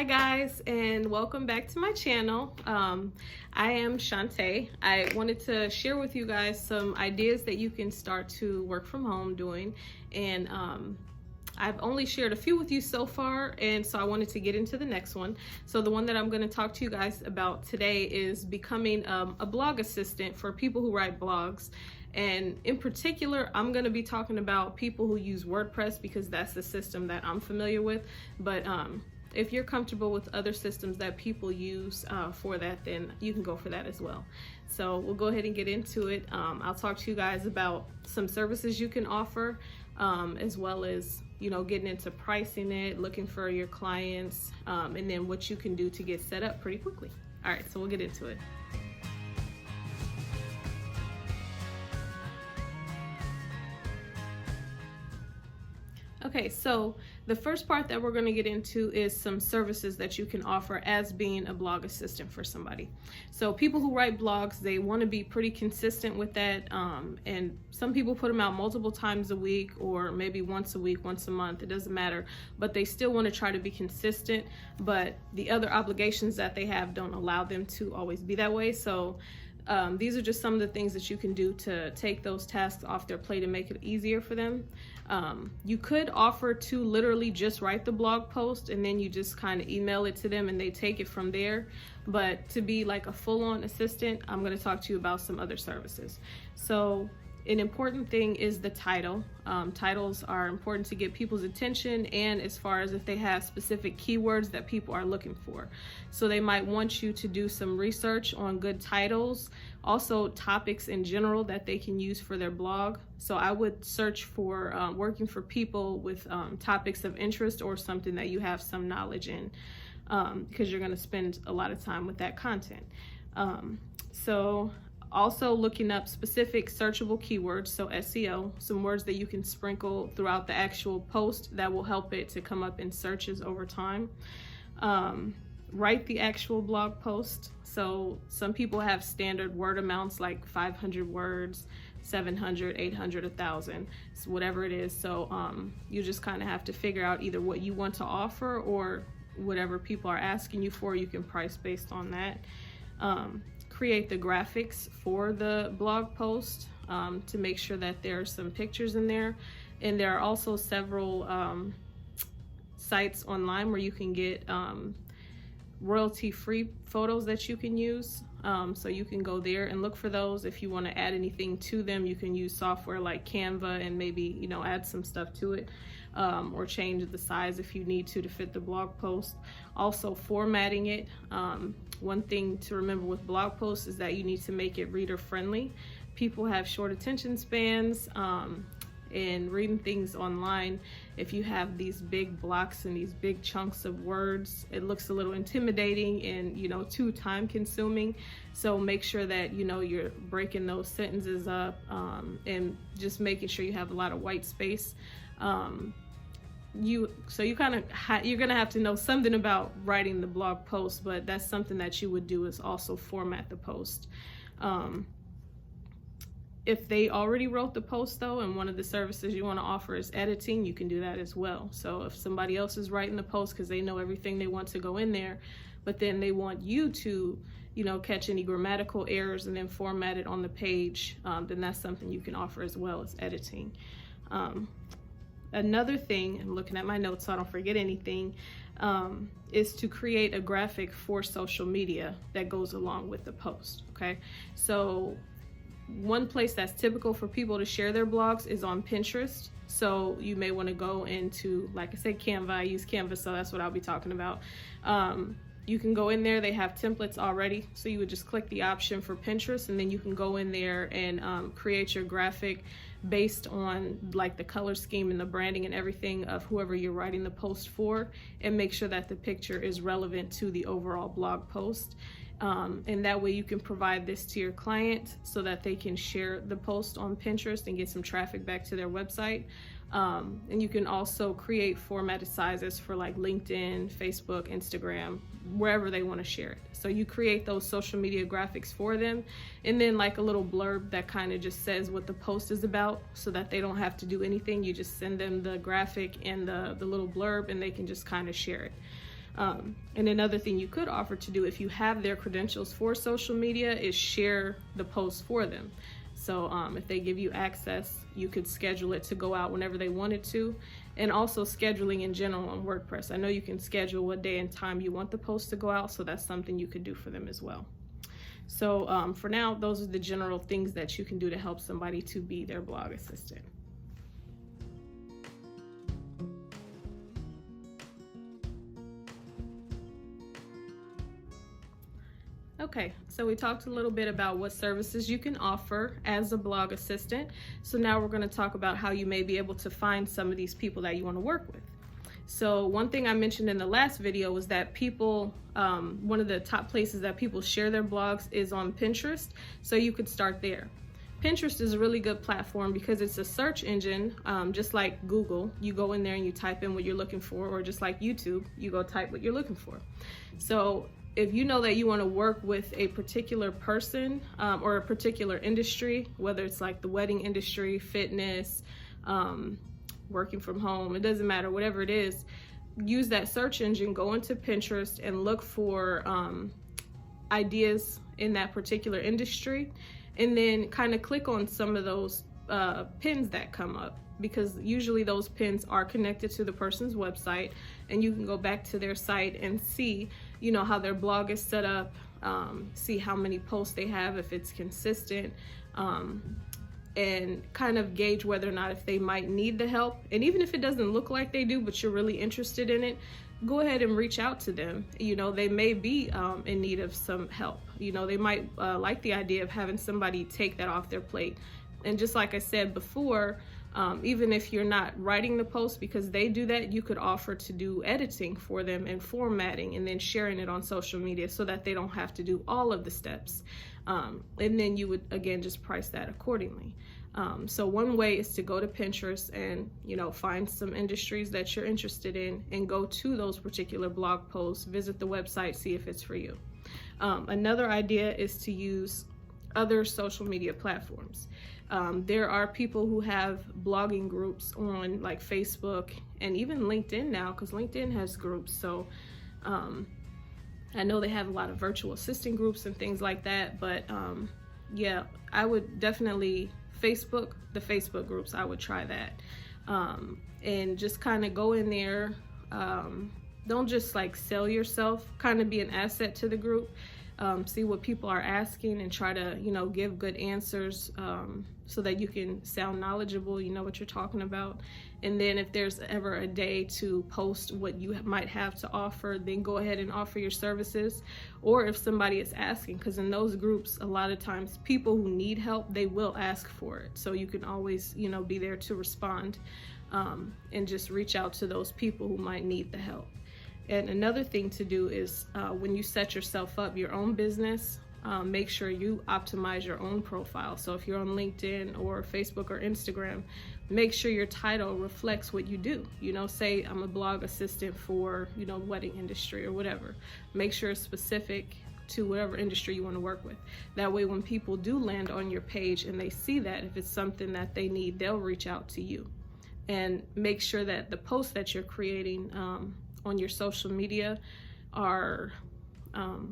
Hi guys, and welcome back to my channel. I am Shante. I wanted to share with you guys some ideas that you can start to work from home doing, and I've only shared a few with you so far, and so I wanted to get into the next one. So the one that I'm going to talk to you guys about today is becoming a blog assistant for people who write blogs. And in particular, I'm going to be talking about people who use WordPress because that's the system that I'm familiar with. But if you're comfortable with other systems that people use for that, then you can go for that as well. So we'll go ahead and get into it. I'll talk to you guys about some services you can offer, as well as, you know, getting into pricing it, looking for your clients, and then what you can do to get set up pretty quickly. All right, so we'll get into it. Okay, so the first part that we're going to get into is some services that you can offer as being a blog assistant for somebody. So people who write blogs, they want to be pretty consistent with that, and some people put them out multiple times a week or maybe once a week, once a month, it doesn't matter, but they still want to try to be consistent, but the other obligations that they have don't allow them to always be that way. So these are just some of the things that you can do to take those tasks off their plate and make it easier for them. You could offer to literally just write the blog post and then you just kind of email it to them and they take it from there. But to be like a full-on assistant, I'm going to talk to you about some other services. So an important thing is the title. Titles are important to get people's attention, and as far as if they have specific keywords that people are looking for. So they might want you to do some research on good titles, also topics in general that they can use for their blog. So I would search for working for people with topics of interest or something that you have some knowledge in, because you're going to spend a lot of time with that content. Also looking up specific searchable keywords, so SEO, some words that you can sprinkle throughout the actual post that will help it to come up in searches over time. Write the actual blog post. So some people have standard word amounts like 500 words, 700, 800, 1,000, so whatever it is. So you just kind of have to figure out either what you want to offer or whatever people are asking you for, you can price based on that. Create the graphics for the blog post to make sure that there are some pictures in there. And there are also several sites online where you can get royalty-free photos that you can use. So you can go there and look for those. If you want to add anything to them, you can use software like Canva and maybe, you know, add some stuff to it, or change the size if you need to fit the blog post. Also formatting it. One thing to remember with blog posts is that you need to make it reader friendly. People have short attention spans, and reading things online, if you have these big blocks and these big chunks of words, it looks a little intimidating and, you know, too time consuming. So make sure that, you know, you're breaking those sentences up, and just making sure you have a lot of white space. You're gonna have to know something about writing the blog post, but that's something that you would do is also format the post. If they already wrote the post though, and one of the services you want to offer is editing, you can do that as well. So if somebody else is writing the post because they know everything they want to go in there, but then they want you to, you know, catch any grammatical errors and then format it on the page, then that's something you can offer as well as editing. Another thing, I'm looking at my notes so I don't forget anything, is to create a graphic for social media that goes along with the post, okay? So one place that's typical for people to share their blogs is on Pinterest. So you may want to go into, like I said, Canva. I use Canva, so that's what I'll be talking about. You can go in there, they have templates already. So you would just click the option for Pinterest, and then you can go in there and create your graphic based on like the color scheme and the branding and everything of whoever you're writing the post for, and make sure that the picture is relevant to the overall blog post. And that way you can provide this to your client so that they can share the post on Pinterest and get some traffic back to their website. And you can also create formatted sizes for like LinkedIn, Facebook, Instagram, wherever they want to share it. So you create those social media graphics for them, and then like a little blurb that kind of just says what the post is about so that they don't have to do anything. You just send them the graphic and the little blurb and they can just kind of share it. And another thing you could offer to do if you have their credentials for social media is share the post for them. So if they give you access, you could schedule it to go out whenever they wanted to. And also scheduling in general on WordPress. I know you can schedule what day and time you want the post to go out, so that's something you could do for them as well. So for now, those are the general things that you can do to help somebody to be their blog assistant. Okay, so we talked a little bit about what services you can offer as a blog assistant. So now we're going to talk about how you may be able to find some of these people that you want to work with. So one thing I mentioned in the last video was that people, one of the top places that people share their blogs is on Pinterest. So you could start there. Pinterest is a really good platform because it's a search engine, just like Google. You go in there and you type in what you're looking for, or just like YouTube, you go type what you're looking for. So if you know that you want to work with a particular person or a particular industry, whether it's like the wedding industry, fitness, working from home, it doesn't matter, whatever it is, use that search engine, go into Pinterest and look for ideas in that particular industry, and then kind of click on some of those pins that come up, because usually those pins are connected to the person's website, and you can go back to their site and see, you know, how their blog is set up, see how many posts they have, if it's consistent, and kind of gauge whether or not if they might need the help. And even if it doesn't look like they do, but you're really interested in it, go ahead and reach out to them. You know, they may be in need of some help. You know, they might like the idea of having somebody take that off their plate. And just like I said before, even if you're not writing the post, because they do that, you could offer to do editing for them and formatting and then sharing it on social media so that they don't have to do all of the steps. And then you would, again, just price that accordingly. So one way is to go to Pinterest and, you know, find some industries that you're interested in and go to those particular blog posts, visit the website, see if it's for you. Another idea is to use other social media platforms. There are people who have blogging groups on like Facebook and even LinkedIn now, because LinkedIn has groups. So I know they have a lot of virtual assistant groups and things like that, but yeah, I would definitely the Facebook groups, I would try that. And just kind of go in there. Don't just like sell yourself, kind of be an asset to the group. See what people are asking and try to, you know, give good answers so that you can sound knowledgeable, you know what you're talking about. And then if there's ever a day to post what you might have to offer, then go ahead and offer your services. Or if somebody is asking, because in those groups, a lot of times people who need help, they will ask for it. So you can always, you know, be there to respond and just reach out to those people who might need the help. And another thing to do is when you set yourself up, your own business, make sure you optimize your own profile. So if you're on LinkedIn or Facebook or Instagram, make sure your title reflects what you do. You know, say I'm a blog assistant for, you know, wedding industry or whatever. Make sure it's specific to whatever industry you want to work with. That way when people do land on your page and they see that, if it's something that they need, they'll reach out to you. And make sure that the posts that you're creating on your social media are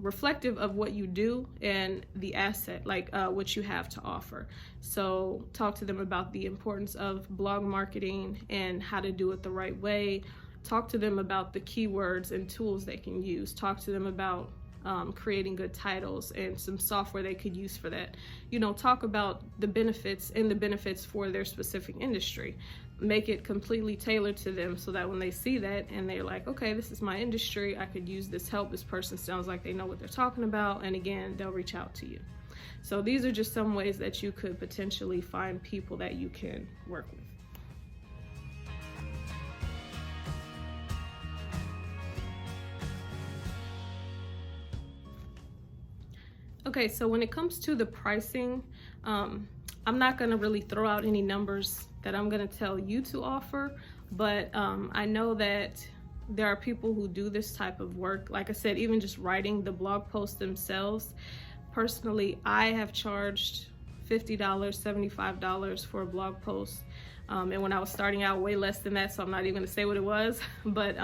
reflective of what you do and the asset, like what you have to offer. So talk to them about the importance of blog marketing and how to do it the right way. Talk to them about the keywords and tools they can use. Talk to them about creating good titles and some software they could use for that. You know, talk about the benefits and the benefits for their specific industry. Make it completely tailored to them so that when they see that and they're like, okay, this is my industry, I could use this help. This person sounds like they know what they're talking about. And again, they'll reach out to you. So these are just some ways that you could potentially find people that you can work with. Okay, so when it comes to the pricing, I'm not going to really throw out any numbers that I'm going to tell you to offer, but I know that there are people who do this type of work. Like I said, even just writing the blog posts themselves. Personally, I have charged $50, $75 for a blog post. And when I was starting out, way less than that, so I'm not even going to say what it was. But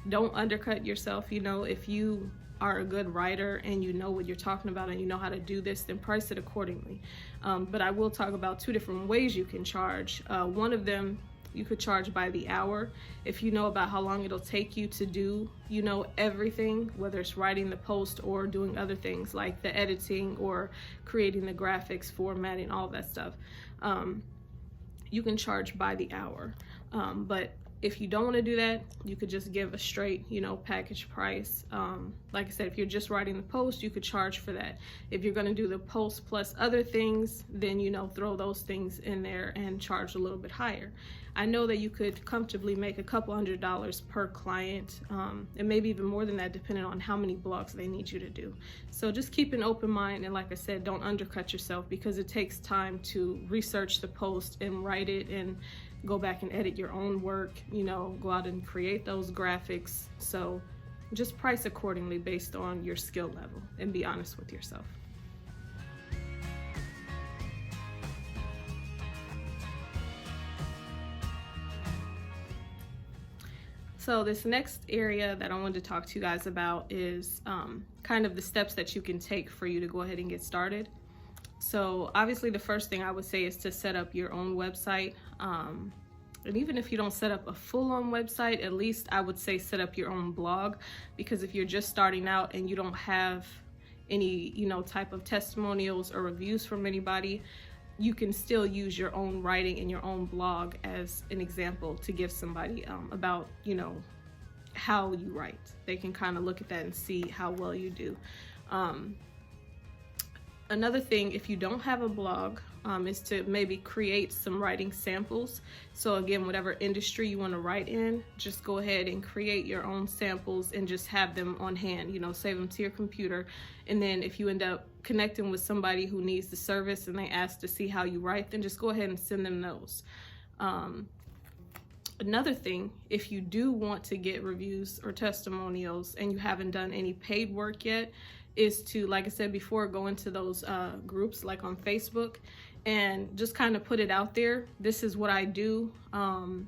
Don't undercut yourself. You know, if you are a good writer and you know what you're talking about and you know how to do this, then price it accordingly. But I will talk about two different ways you can charge. One of them, you could charge by the hour. If you know about how long it'll take you to do, you know, everything, whether it's writing the post or doing other things like the editing or creating the graphics, formatting, all that stuff, you can charge by the hour. But if you don't want to do that, you could just give a straight, you know, package price. Like I said, if you're just writing the post, you could charge for that. If you're going to do the post plus other things, then, you know, throw those things in there and charge a little bit higher. I know that you could comfortably make a couple $100s per client, and maybe even more than that, depending on how many blogs they need you to do. So just keep an open mind, and like I said, don't undercut yourself, because it takes time to research the post and write it and go back and edit your own work, you know, go out and create those graphics. So just price accordingly based on your skill level, and be honest with yourself. So this next area that I wanted to talk to you guys about is kind of the steps that you can take for you to go ahead and get started. So obviously the first thing I would say is to set up your own website. And even if you don't set up a full-on website, at least I would say set up your own blog, because if you're just starting out and you don't have any, you know, type of testimonials or reviews from anybody, you can still use your own writing in your own blog as an example to give somebody about, you know, how you write. They can kind of look at that and see how well you do. Another thing, if you don't have a blog, is to maybe create some writing samples. So again, whatever industry you want to write in, just go ahead and create your own samples and just have them on hand, you know, save them to your computer. And then if you end up connecting with somebody who needs the service and they ask to see how you write, then just go ahead and send them those. Another thing, if you do want to get reviews or testimonials and you haven't done any paid work yet, is to, like I said before, go into those groups like on Facebook and just kind of put it out there. This is what I do. I'm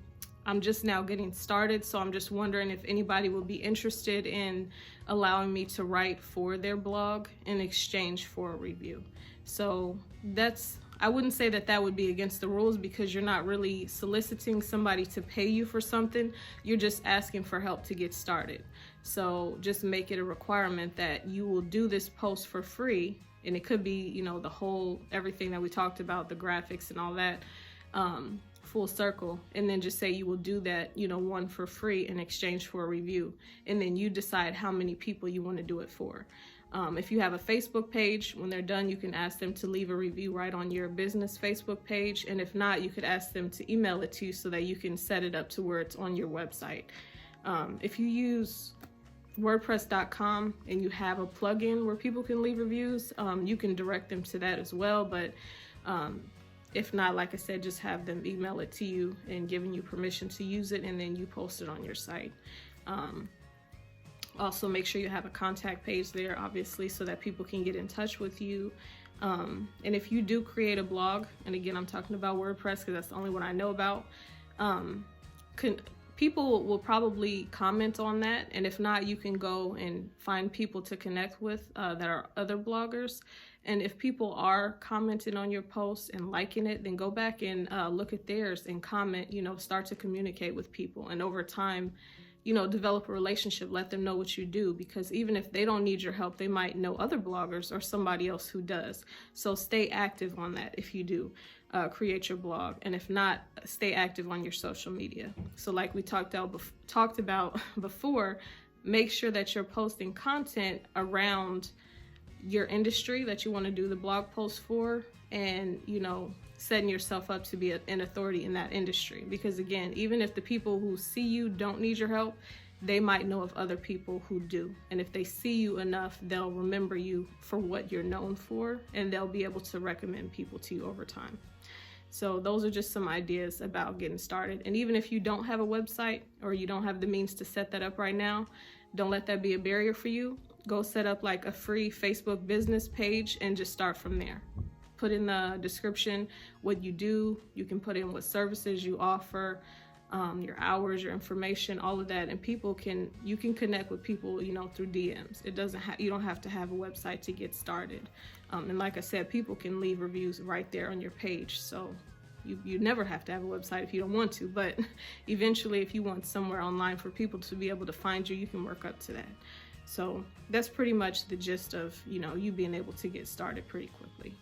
just now getting started, so I'm just wondering if anybody would be interested in allowing me to write for their blog in exchange for a review. So that's, I wouldn't say that that would be against the rules, because you're not really soliciting somebody to pay you for something. You're just asking for help to get started. So just make it a requirement that you will do this post for free. And it could be, you know, the whole, everything that we talked about, the graphics and all that, full circle. And then just say you will do that, you know, one for free in exchange for a review. And then you decide how many people you want to do it for. If you have a Facebook page, when they're done, you can ask them to leave a review right on your business Facebook page. And if not, you could ask them to email it to you so that you can set it up to where it's on your website. If you use WordPress.com and you have a plugin where people can leave reviews, you can direct them to that as well. But if not, like I said, just have them email it to you and giving you permission to use it, and then you post it on your site. Also, make sure you have a contact page there, obviously, so that people can get in touch with you. And if you do create a blog, and again, I'm talking about WordPress because that's the only one I know about, people will probably comment on that. And if not, you can go and find people to connect with that are other bloggers. And if people are commenting on your posts and liking it, then go back and look at theirs and comment, you know, start to communicate with people. And over time, you know, develop a relationship, let them know what you do, because even if they don't need your help, they might know other bloggers or somebody else who does. So stay active on that if you do create your blog. And if not, stay active on your social media. So like we talked about before, make sure that you're posting content around your industry that you want to do the blog post for, and, you know, setting yourself up to be an authority in that industry. Because again, even if the people who see you don't need your help, they might know of other people who do. And if they see you enough, they'll remember you for what you're known for, and they'll be able to recommend people to you over time. So those are just some ideas about getting started. And even if you don't have a website or you don't have the means to set that up right now, don't let that be a barrier for you. Go set up like a free Facebook business page and just start from there. Put in the description what you do. You can put in what services you offer. your hours, your information, all of that. And you can connect with people, through DMs. You don't have to have a website to get started. And like I said, people can leave reviews right there on your page. So you never have to have a website if you don't want to, but eventually if you want somewhere online for people to be able to find you, you can work up to that. So that's pretty much the gist of, you being able to get started pretty quickly.